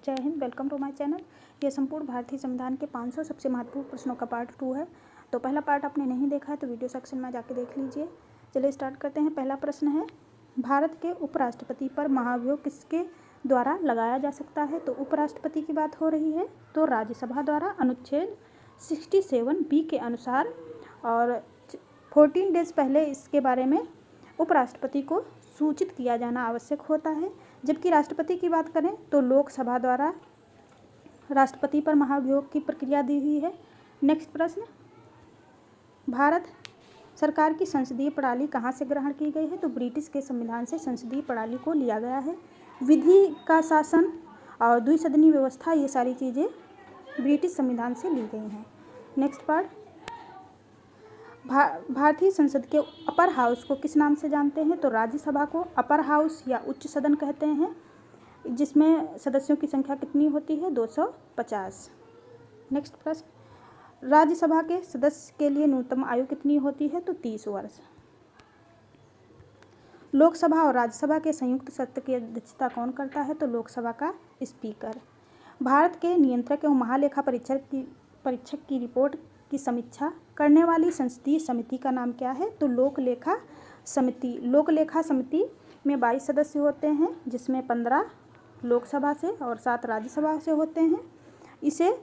जय Hind. Welcome to my channel. ये संपूर्ण भारतीय संविधान के 500 सबसे महत्वपूर्ण प्रश्नों का पार्ट 2 है। तो पहला पार्ट आपने नहीं देखा है तो वीडियो सेक्शन में जाके देख लीजिए। चलिए स्टार्ट करते हैं। पहला प्रश्न है, भारत के उपराष्ट्रपति पर महाभियोग किसके द्वारा लगाया जा सकता है? तो उपराष्ट्रपति की बात हो रही है तो राज्यसभा द्वारा अनुच्छेद 67B के अनुसार, और 14 डेज पहले इसके बारे में उपराष्ट्रपति को सूचित किया जाना आवश्यक होता है। जबकि राष्ट्रपति की बात करें तो लोकसभा द्वारा राष्ट्रपति पर महाभियोग की प्रक्रिया दी हुई है। नेक्स्ट प्रश्न, भारत सरकार की संसदीय प्रणाली कहाँ से ग्रहण की गई है? तो ब्रिटिश के संविधान से संसदीय प्रणाली को लिया गया है। विधि का शासन और द्विसदनीय व्यवस्था, ये सारी चीज़ें ब्रिटिश संविधान से ली गई हैं। नेक्स्ट पार्ट, भारतीय संसद के अपर हाउस को किस नाम से जानते हैं? तो राज्यसभा को अपर हाउस या उच्च सदन कहते हैं, जिसमें सदस्यों की संख्या कितनी होती है? 250। नेक्स्ट प्रश्न, राज्यसभा के सदस्य के लिए न्यूनतम आयु कितनी होती है? तो 30 वर्ष। लोकसभा और राज्यसभा के संयुक्त सत्र की अध्यक्षता कौन करता है? तो लोकसभा का स्पीकर। भारत के नियंत्रक एवं महालेखा परीक्षक की रिपोर्ट की समीक्षा करने वाली संसदीय समिति का नाम क्या है? तो लोकलेखा समिति। लोकलेखा समिति में 22 सदस्य होते हैं, जिसमें 15 लोकसभा से और 7 राज्यसभा से होते हैं। इसे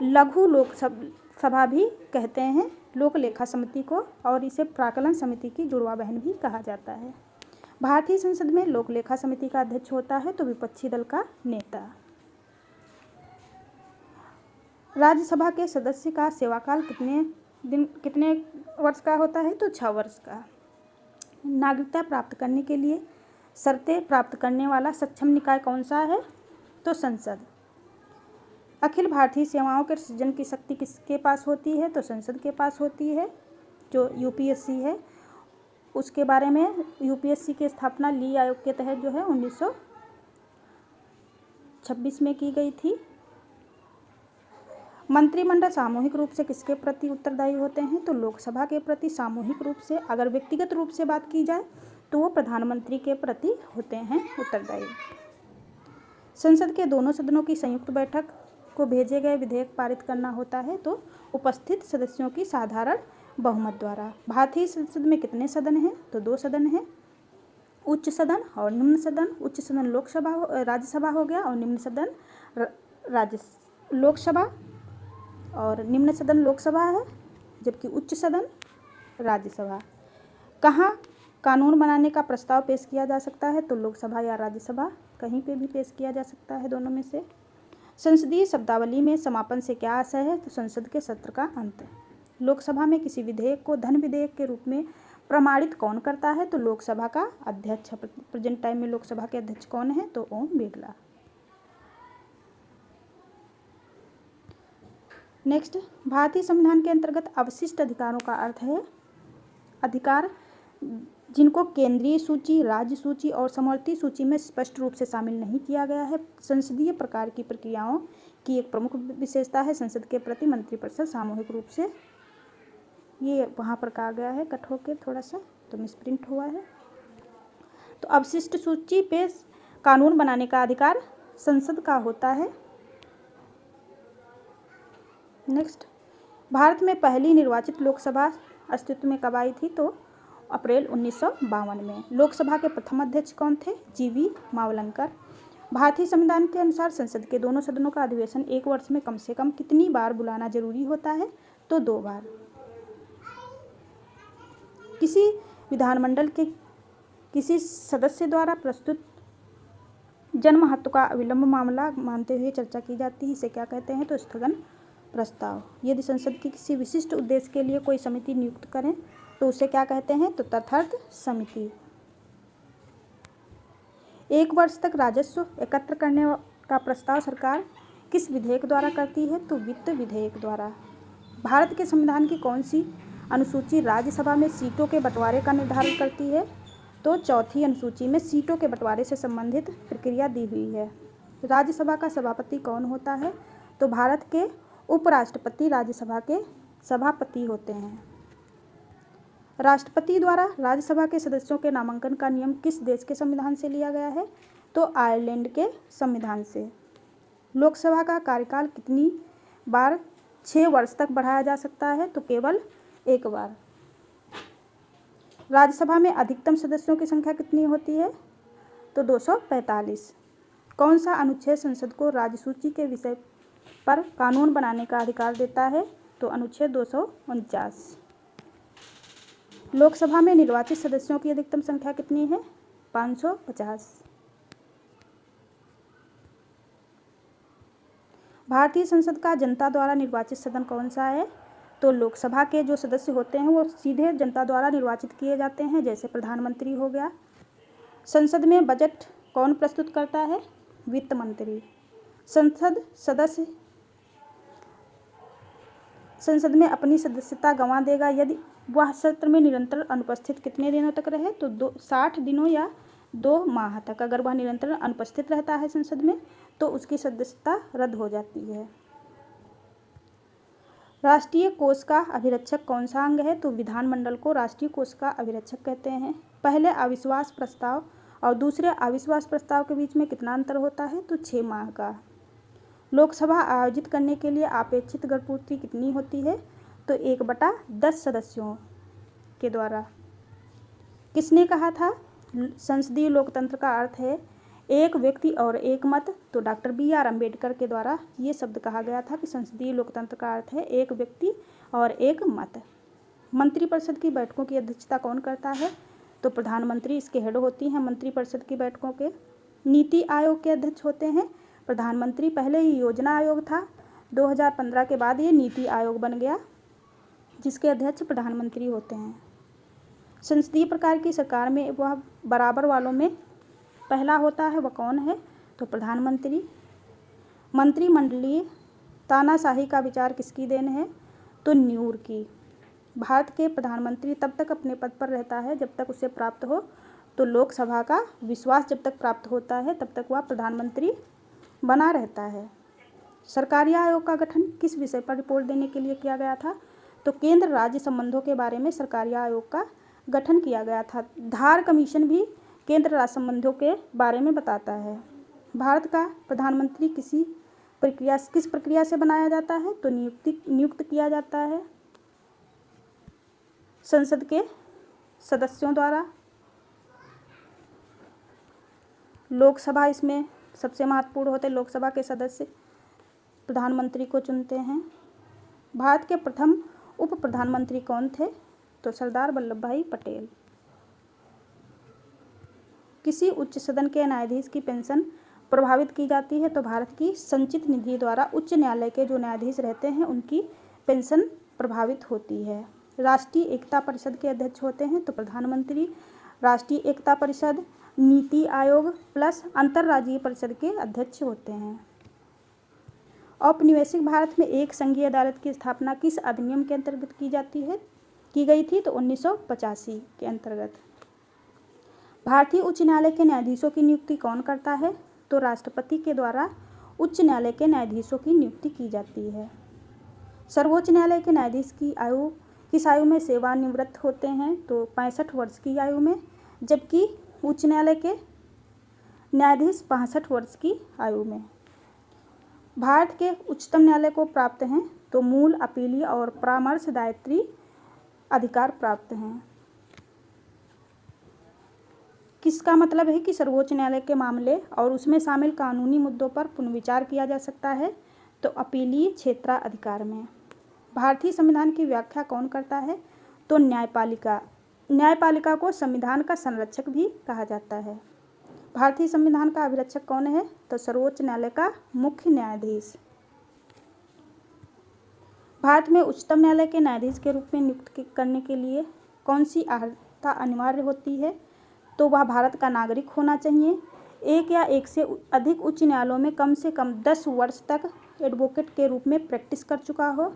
लघु लोकसभा भी कहते हैं लोकलेखा समिति को, और इसे प्राक्कलन समिति की जुड़वा बहन भी कहा जाता है। भारतीय संसद में लोकलेखा समिति का अध्यक्ष होता है तो विपक्षी दल का नेता। राज्यसभा के सदस्य का सेवाकाल कितने वर्ष का होता है? तो 6 वर्ष का। नागरिकता प्राप्त करने के लिए शर्तें प्राप्त करने वाला सक्षम निकाय कौन सा है? तो संसद। अखिल भारतीय सेवाओं के सृजन की शक्ति किसके पास होती है? तो संसद के पास होती है। जो यूपीएससी है उसके बारे में, यूपीएससी की स्थापना ली आयोग के तहत जो है 1926 में की गई थी। मंत्रिमंडल सामूहिक रूप से किसके प्रति उत्तरदायी होते हैं? तो लोकसभा के प्रति सामूहिक रूप से। अगर व्यक्तिगत रूप से बात की जाए तो वो प्रधानमंत्री के प्रति होते हैं उत्तरदायी। संसद के दोनों सदनों की संयुक्त बैठक को भेजे गए विधेयक पारित करना होता है तो उपस्थित सदस्यों की साधारण बहुमत द्वारा। भारतीय संसद में कितने सदन हैं? तो 2 सदन हैं, उच्च सदन और निम्न सदन। उच्च सदन राज्यसभा हो गया, और निम्न सदन लोकसभा, और निम्न सदन लोकसभा है, जबकि उच्च सदन राज्यसभा। कहाँ कानून बनाने का प्रस्ताव पेश किया जा सकता है? तो लोकसभा या राज्यसभा, कहीं पे भी पेश किया जा सकता है, दोनों में से। संसदीय शब्दावली में समापन से क्या आशय है? तो संसद के सत्र का अंत। लोकसभा में किसी विधेयक को धन विधेयक के रूप में प्रमाणित कौन करता है? तो लोकसभा का अध्यक्ष। प्रेजेंट टाइम में लोकसभा के अध्यक्ष कौन है? तो ओम बिरला। नेक्स्ट, भारतीय संविधान के अंतर्गत अवशिष्ट अधिकारों का अर्थ है अधिकार जिनको केंद्रीय सूची, राज्य सूची और समवर्ती सूची में स्पष्ट रूप से शामिल नहीं किया गया है। संसदीय प्रकार की प्रक्रियाओं की एक प्रमुख विशेषता है संसद के प्रति मंत्रिपरिषद सामूहिक रूप से। ये वहाँ पर कहा गया है कट होकर थोड़ा सा, तो मिसप्रिंट हुआ है। तो अवशिष्ट सूची पे कानून बनाने का अधिकार संसद का होता है। नेक्स्ट, भारत में पहली निर्वाचित लोकसभा अस्तित्व में कब आई थी? तो अप्रैल 1952 में। लोकसभा के प्रथम अध्यक्ष कौन थे? जीवी मावलंकर। भारतीय संविधान के अनुसार संसद के दोनों सदनों का अधिवेशन 1 वर्ष में कम से कम कितनी बार बुलाना जरूरी होता है? तो 2 बार। किसी विधानमंडल के किसी सदस्य द्वारा प्रस्तुत जन महत्व का अविलंब मामला मानते हुए चर्चा की जाती है, इसे क्या कहते हैं? तो स्थगन प्रस्ताव। यदि संसद की किसी विशिष्ट उद्देश्य के लिए कोई समिति नियुक्त करें तो उसे क्या कहते हैं? तो तदर्थ समिति। 1 वर्ष तक राजस्व एकत्र करने का प्रस्ताव सरकार किस विधेयक द्वारा करती है? तो वित्त विधेयक द्वारा। भारत के संविधान की कौन सी अनुसूची राज्यसभा में सीटों के बंटवारे का निर्धारण करती है? तो 4थी अनुसूची में सीटों के बंटवारे से संबंधित प्रक्रिया दी हुई है। राज्यसभा का सभापति कौन होता है? तो भारत के उपराष्ट्रपति राज्यसभा के सभापति होते हैं। राष्ट्रपति द्वारा राज्यसभा के सदस्यों के नामांकन का नियम किस देश के संविधान से लिया गया है? तो आयरलैंड के संविधान से। लोकसभा का कार्यकाल कितनी बार 6 वर्ष तक बढ़ाया जा सकता है? तो केवल 1 बार। राज्यसभा में अधिकतम सदस्यों की संख्या कितनी होती है? तो 245। कौन सा अनुच्छेद संसद को राज्यसूची के विषय पर कानून बनाने का अधिकार देता है? तो अनुच्छेद 249। लोकसभा में निर्वाचित सदस्यों की अधिकतम संख्या कितनी है? 550। भारतीय संसद का जनता द्वारा निर्वाचित सदन कौन सा है? तो लोकसभा के जो सदस्य होते हैं वो सीधे जनता द्वारा निर्वाचित किए जाते हैं, जैसे प्रधानमंत्री हो गया। संसद में बजट कौन प्रस्तुत करता है? वित्त मंत्री। संसद में अपनी सदस्यता गंवा देगा यदि वह सत्र में निरंतर अनुपस्थित कितने दिनों तक रहे? तो 60 दिनों या 2 माह तक। अगर वह निरंतर अनुपस्थित रहता है संसद में तो उसकी सदस्यता रद्द हो जाती है। राष्ट्रीय कोष का अभिरक्षक कौन सा अंग है? तो विधानमंडल को राष्ट्रीय कोष का अभिरक्षक कहते हैं। पहले अविश्वास प्रस्ताव और दूसरे अविश्वास प्रस्ताव के बीच में कितना अंतर होता है? तो 6 माह का। लोकसभा आयोजित करने के लिए अपेक्षित गणपूर्ति कितनी होती है? तो 1/10 सदस्यों के द्वारा। किसने कहा था संसदीय लोकतंत्र का अर्थ है एक व्यक्ति और एक मत? तो डॉक्टर BR अम्बेडकर के द्वारा ये शब्द कहा गया था कि संसदीय लोकतंत्र का अर्थ है एक व्यक्ति और एक मत। मंत्रिपरिषद की बैठकों की अध्यक्षता कौन करता है? तो प्रधानमंत्री इसके हेड होती हैं मंत्रिपरिषद की बैठकों के। नीति आयोग के अध्यक्ष होते हैं प्रधानमंत्री। पहले ये योजना आयोग था, 2015 के बाद ये नीति आयोग बन गया जिसके अध्यक्ष प्रधानमंत्री होते हैं। संसदीय प्रकार की सरकार में वह बराबर वालों में पहला होता है, वह कौन है? तो प्रधानमंत्री। मंत्रिमंडलीय तानाशाही का विचार किसकी देन है? तो न्यूर की। भारत के प्रधानमंत्री तब तक अपने पद पर रहता है जब तक उसे प्राप्त हो, तो लोकसभा का विश्वास जब तक प्राप्त होता है तब तक वह प्रधानमंत्री बना रहता है। सरकारी आयोग का गठन किस विषय पर रिपोर्ट देने के लिए किया गया था? तो केंद्र राज्य संबंधों के बारे में सरकारी आयोग का गठन किया गया था। धार कमीशन भी केंद्र राज्य संबंधों के बारे में बताता है। भारत का प्रधानमंत्री किस प्रक्रिया से बनाया जाता है? तो नियुक्त किया जाता है संसद के सदस्यों द्वारा। लोकसभा इसमें सबसे महत्वपूर्ण होते हैं। लोकसभा के सदस्य प्रधानमंत्री को चुनते हैं। भारत के प्रथम उप प्रधानमंत्री कौन थे? तो सरदार वल्लभ भाई पटेल। किसी उच्च सदन के न्यायाधीश की पेंशन प्रभावित की जाती है? तो भारत की संचित निधि द्वारा उच्च न्यायालय के जो न्यायाधीश रहते हैं उनकी पेंशन प्रभावित होती है। राष्ट्रीय एकता परिषद के अध्यक्ष होते हैं तो प्रधानमंत्री। राष्ट्रीय एकता परिषद, नीति आयोग प्लस अंतर्राज्यीय परिषद के अध्यक्ष होते हैं। औपनिवेशिक भारत में एक संघीय अदालत की स्थापना किस अधिनियम के अंतर्गत की गई थी? तो 1985 के अंतर्गत। भारतीय उच्च न्यायालय के न्यायाधीशों की नियुक्ति कौन करता है? तो राष्ट्रपति के द्वारा उच्च न्यायालय के न्यायाधीशों की नियुक्ति की जाती है। सर्वोच्च न्यायालय के न्यायाधीश की आयु किस आयु में सेवानिवृत्त होते हैं? तो 65 वर्ष की आयु में, जबकि उच्च न्यायालय के न्यायाधीश 65 वर्ष की आयु में। भारत के उच्चतम न्यायालय को प्राप्त हैं तो मूल, अपीलीय और परामर्शदायित्री अधिकार प्राप्त हैं। किसका मतलब है कि सर्वोच्च न्यायालय के मामले और उसमें शामिल कानूनी मुद्दों पर पुनर्विचार किया जा सकता है? तो अपीलीय क्षेत्राधिकार में। भारतीय संविधान की व्याख्या कौन करता है? तो न्यायपालिका। न्यायपालिका को संविधान का संरक्षक भी कहा जाता है। भारतीय संविधान का अभिरक्षक कौन है? तो सर्वोच्च न्यायालय का मुख्य न्यायाधीश। भारत में उच्चतम न्यायालय के न्यायाधीश के रूप में नियुक्त करने के लिए कौन सी अर्हता अनिवार्य होती है? तो वह भारत का नागरिक होना चाहिए, एक या एक से अधिक उच्च न्यायालयों में कम से कम 10 वर्ष तक एडवोकेट के रूप में प्रैक्टिस कर चुका हो,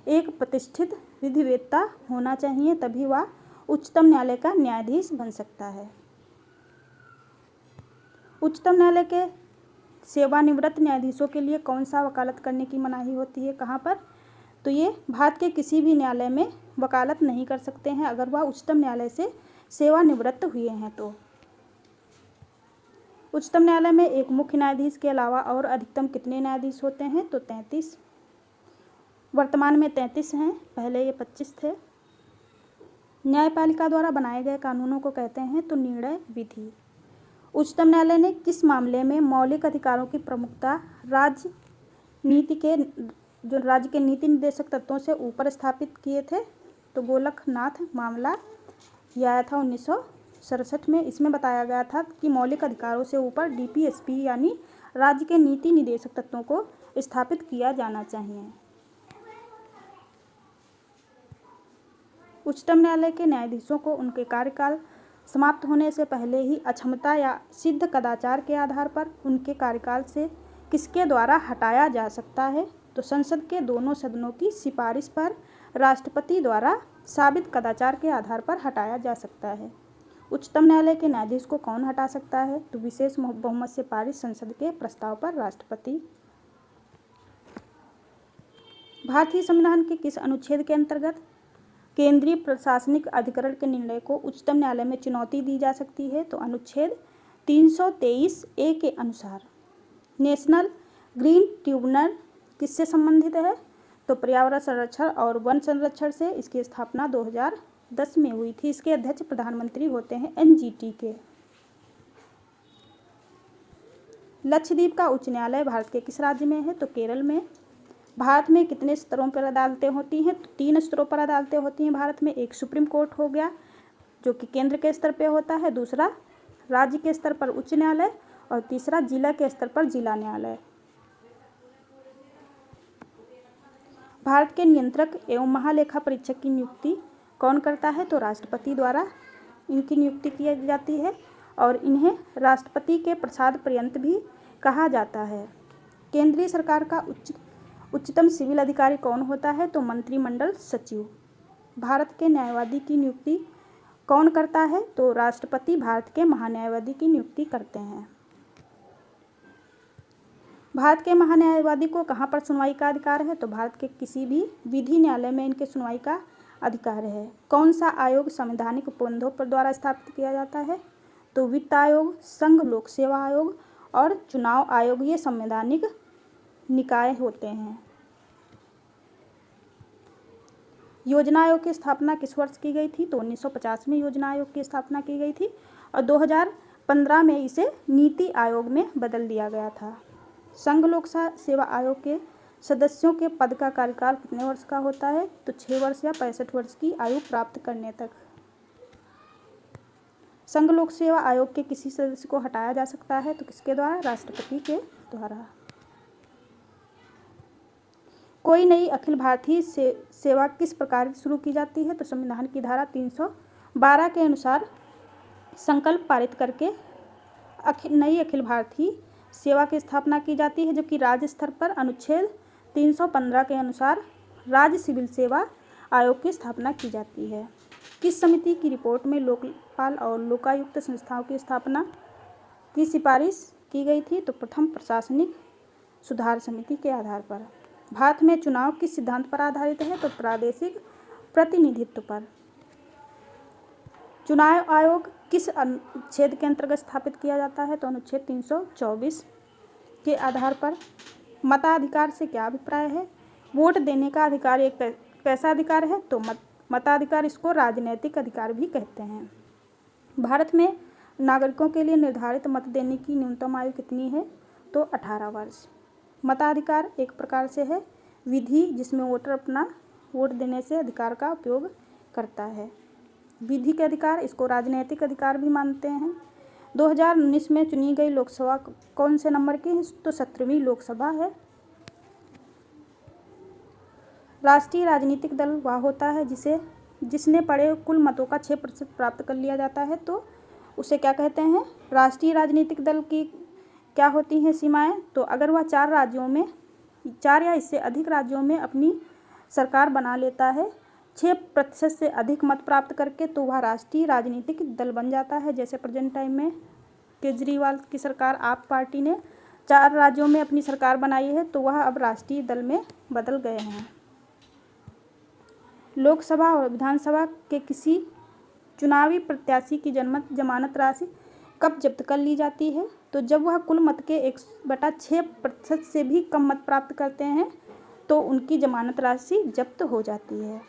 एक प्रतिष्ठित विधिवेत्ता होना चाहिए, तभी वह उच्चतम न्यायालय का न्यायाधीश बन सकता है। उच्चतम न्यायालय के सेवानिवृत्त न्यायाधीशों के लिए कौन सा वकालत करने की मनाही होती है? कहाँ पर? तो ये भारत के किसी भी न्यायालय में वकालत नहीं कर सकते हैं अगर वह उच्चतम न्यायालय से सेवानिवृत्त हुए हैं तो। उच्चतम न्यायालय में एक मुख्य न्यायाधीश के अलावा और अधिकतम कितने न्यायाधीश होते हैं? तो 33। वर्तमान में 33 हैं, पहले ये 25 थे। न्यायपालिका द्वारा बनाए गए कानूनों को कहते हैं तो निर्णय विधि। उच्चतम न्यायालय ने किस मामले में मौलिक अधिकारों की प्रमुखता राज्य के नीति निर्देशक तत्वों से ऊपर स्थापित किए थे? तो गोलकनाथ मामला यह आया था 1967 में। इसमें बताया गया था कि मौलिक अधिकारों से ऊपर डीपीएसपी यानी राज्य के नीति निर्देशक तत्वों को स्थापित किया जाना चाहिए। उच्चतम न्यायालय के न्यायाधीशों को उनके कार्यकाल समाप्त होने से पहले ही अक्षमता या सिद्ध कदाचार के आधार पर उनके कार्यकाल से किसके द्वारा हटाया जा सकता है? तो संसद के दोनों सदनों की सिफारिश पर राष्ट्रपति द्वारा साबित कदाचार के आधार पर हटाया जा सकता है। उच्चतम न्यायालय के न्यायाधीश को कौन हटा सकता है? तो विशेष बहुमत से पारित संसद के प्रस्ताव पर राष्ट्रपति। भारतीय संविधान के किस अनुच्छेद के अंतर्गत केंद्रीय प्रशासनिक अधिकरण के निर्णय को उच्चतम न्यायालय में चुनौती दी जा सकती है? तो अनुच्छेद 323A के अनुसार। नेशनल ग्रीन ट्रिब्यूनल किससे संबंधित है? तो पर्यावरण संरक्षण और वन संरक्षण से। इसकी स्थापना 2010 में हुई थी। इसके अध्यक्ष प्रधानमंत्री होते हैं एनजीटी के। लक्षद्वीप का उच्च न्यायालय भारत के किस राज्य में है? तो केरल में। भारत में कितने स्तरों पर अदालतें होती हैं? तो 3 स्तरों पर अदालतें होती हैं भारत में। एक सुप्रीम कोर्ट हो गया जो कि केंद्र के स्तर पर होता है, दूसरा राज्य के स्तर पर उच्च न्यायालय और तीसरा जिला के स्तर पर जिला न्यायालय। भारत के नियंत्रक एवं महालेखा परीक्षक की नियुक्ति कौन करता है? तो राष्ट्रपति द्वारा इनकी नियुक्ति की जाती है और इन्हें राष्ट्रपति के प्रसाद पर्यंत भी कहा जाता है। केंद्रीय सरकार का उच्चतम सिविल अधिकारी कौन होता है? तो मंत्रिमंडल सचिव। भारत के न्यायवादी की नियुक्ति कौन करता है? तो राष्ट्रपति भारत के महान्यायवादी की नियुक्ति करते हैं। भारत के महान्यायवादी को कहाँ पर सुनवाई का अधिकार है? तो भारत के किसी भी विधि न्यायालय में इनके सुनवाई का अधिकार है। कौन सा आयोग संवैधानिक उपबंधों पर द्वारा स्थापित किया जाता है? तो वित्त आयोग, संघ लोक सेवा आयोग और चुनाव आयोग ये संवैधानिक निकाय होते हैं। योजना आयोग की स्थापना किस वर्ष की गई थी? तो 1950 में योजना आयोग की स्थापना की गई थी और 2015 में इसे नीति आयोग में बदल दिया गया था। संघ लोक सेवा आयोग के सदस्यों के पद का कार्यकाल कितने वर्ष का होता है? तो 6 वर्ष या 65 वर्ष की आयु प्राप्त करने तक। संघ लोक सेवा आयोग के किसी सदस्य को हटाया जा सकता है तो किसके द्वारा? राष्ट्रपति के द्वारा। कोई नई अखिल भारतीय सेवा किस प्रकार शुरू की जाती है? तो संविधान की धारा 312 के अनुसार संकल्प पारित करके नई अखिल भारतीय सेवा की स्थापना की जाती है, जो कि राज्य स्तर पर अनुच्छेद 315 के अनुसार राज्य सिविल सेवा आयोग की स्थापना की जाती है। किस समिति की रिपोर्ट में लोकपाल और लोकायुक्त संस्थाओं की स्थापना की सिफारिश की गई थी? तो प्रथम प्रशासनिक सुधार समिति के आधार पर। भारत में चुनाव किस सिद्धांत पर आधारित है? तो प्रादेशिक प्रतिनिधित्व पर। चुनाव आयोग किस अनुच्छेद के अंतर्गत स्थापित किया जाता है? तो अनुच्छेद 324 के आधार पर। मताधिकार से क्या अभिप्राय है? वोट देने का अधिकार एक कैसा अधिकार है? तो मताधिकार, इसको राजनैतिक अधिकार भी कहते हैं। भारत में नागरिकों के लिए निर्धारित मत देने की न्यूनतम आयु कितनी है? तो 18 वर्ष। मताधिकार एक प्रकार से है विधि जिसमें वोटर अपना वोट देने से अधिकार का उपयोग करता है। विधि के अधिकार, इसको राजनीतिक अधिकार भी मानते हैं। 2019 में चुनी गई लोकसभा कौन से नंबर की है? तो 17वीं लोकसभा है। राष्ट्रीय राजनीतिक दल वह होता है जिसने पड़े कुल मतों का 6% प्राप्त कर लिया जाता है, तो उसे क्या कहते हैं? राष्ट्रीय राजनीतिक दल की क्या होती हैं सीमाएं? तो अगर वह 4 या इससे अधिक राज्यों में अपनी सरकार बना लेता है 6% से अधिक मत प्राप्त करके, तो वह राष्ट्रीय राजनीतिक दल बन जाता है। जैसे प्रेजेंट टाइम में केजरीवाल की सरकार, आप पार्टी ने 4 राज्यों में अपनी सरकार बनाई है, तो वह अब राष्ट्रीय दल में बदल गए हैं। लोकसभा और विधानसभा के किसी चुनावी प्रत्याशी की जमानत राशि कब जब्त कर ली जाती है? तो जब वह कुल मत के 1/6% से भी कम मत प्राप्त करते हैं तो उनकी जमानत राशि जब्त हो जाती है।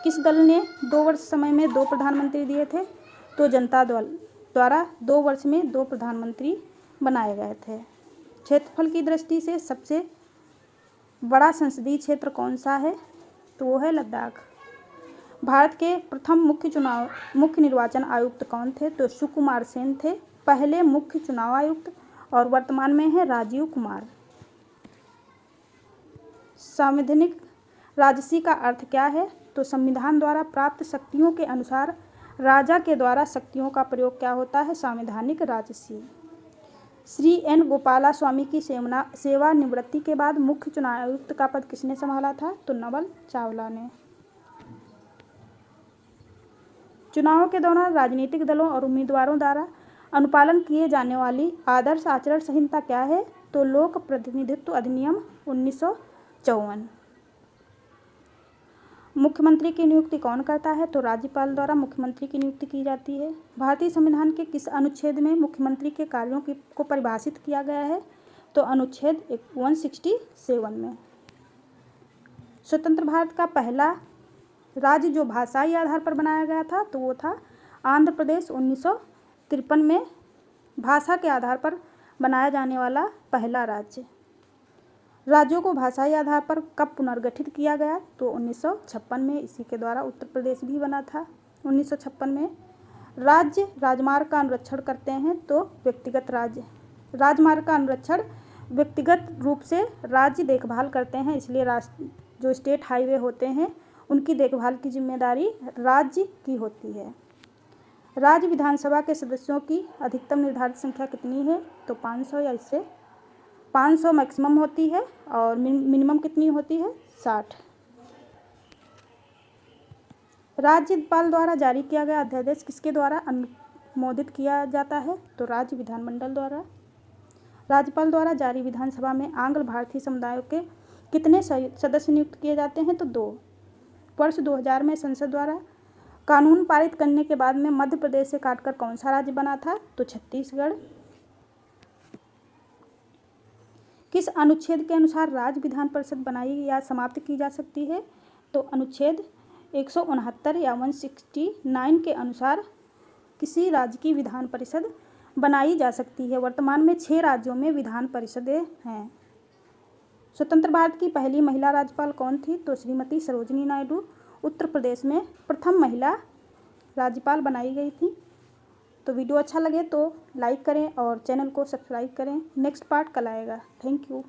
किस दल ने 2 वर्ष समय में 2 प्रधानमंत्री दिए थे? तो जनता दल द्वारा 2 वर्ष में 2 प्रधानमंत्री बनाए गए थे। क्षेत्रफल की दृष्टि से सबसे बड़ा संसदीय क्षेत्र कौन सा है? तो वो है लद्दाख। भारत के प्रथम मुख्य निर्वाचन आयुक्त कौन थे? तो सुकुमार सेन थे पहले मुख्य चुनाव आयुक्त और वर्तमान में है राजीव कुमार। संवैधानिक राजसी का अर्थ क्या है? तो संविधान द्वारा प्राप्त शक्तियों के अनुसार राजा के द्वारा शक्तियों का प्रयोग क्या होता है? संवैधानिक राजसी। श्री एन गोपाला स्वामी की सेवानिवृत्ति के बाद मुख्य चुनाव आयुक्त का पद किसने संभाला था? तो नवल चावला ने। चुनावों के दौरान राजनीतिक दलों और उम्मीदवारों द्वारा अनुपालन किए जाने वाली आदर्श आचरण संहिता क्या है? तो लोक प्रतिनिधित्व अधिनियम 1954। मुख्यमंत्री की नियुक्ति कौन करता है? तो राज्यपाल द्वारा मुख्यमंत्री की नियुक्ति की जाती है। भारतीय संविधान के किस अनुच्छेद में मुख्यमंत्री के कार्यों को परिभाषित किया गया है? तो अनुच्छेद 167 में। स्वतंत्र भारत का पहला राज्य जो भाषाई आधार पर बनाया गया था तो वो था आंध्र प्रदेश। 1953 में भाषा के आधार पर बनाया जाने वाला पहला राज्य। राज्यों को भाषाई आधार पर कब पुनर्गठित किया गया? तो 1956 में। इसी के द्वारा उत्तर प्रदेश भी बना था 1956 में। राज्य राजमार्ग का अनुरक्षण करते हैं तो व्यक्तिगत राज्य राजमार्ग का अनुरक्षण व्यक्तिगत रूप से राज्य देखभाल करते हैं, इसलिए जो स्टेट हाईवे होते हैं उनकी देखभाल की जिम्मेदारी राज्य की होती है। राज्य विधानसभा के सदस्यों की अधिकतम निर्धारित संख्या कितनी है? तो 500 या इससे 500 मैक्सिमम होती है और मिनिमम कितनी होती है? 60। राज्यपाल द्वारा जारी किया गया अध्यादेश किसके द्वारा अनुमोदित किया जाता है? तो राज्य विधानमंडल द्वारा। राज्यपाल द्वारा जारी विधानसभा में आंग्ल भारतीय समुदायों के कितने सदस्य नियुक्त किए जाते हैं? तो 2। वर्ष 2000 में संसद द्वारा कानून पारित करने के बाद में मध्य प्रदेश से काटकर कौन सा राज्य बना था? तो छत्तीसगढ़। किस अनुच्छेद के अनुसार राज्य विधान परिषद बनाई या समाप्त की जा सकती है? तो अनुच्छेद 169 या 169 के अनुसार किसी राज्य की विधान परिषद बनाई जा सकती है। वर्तमान में 6 राज्यों में विधान परिषदें हैं। स्वतंत्र भारत की पहली महिला राज्यपाल कौन थी? तो श्रीमती सरोजिनी नायडू उत्तर प्रदेश में प्रथम महिला राज्यपाल बनाई गई थी। तो वीडियो अच्छा लगे तो लाइक करें और चैनल को सब्सक्राइब करें। नेक्स्ट पार्ट कल आएगा। Thank you.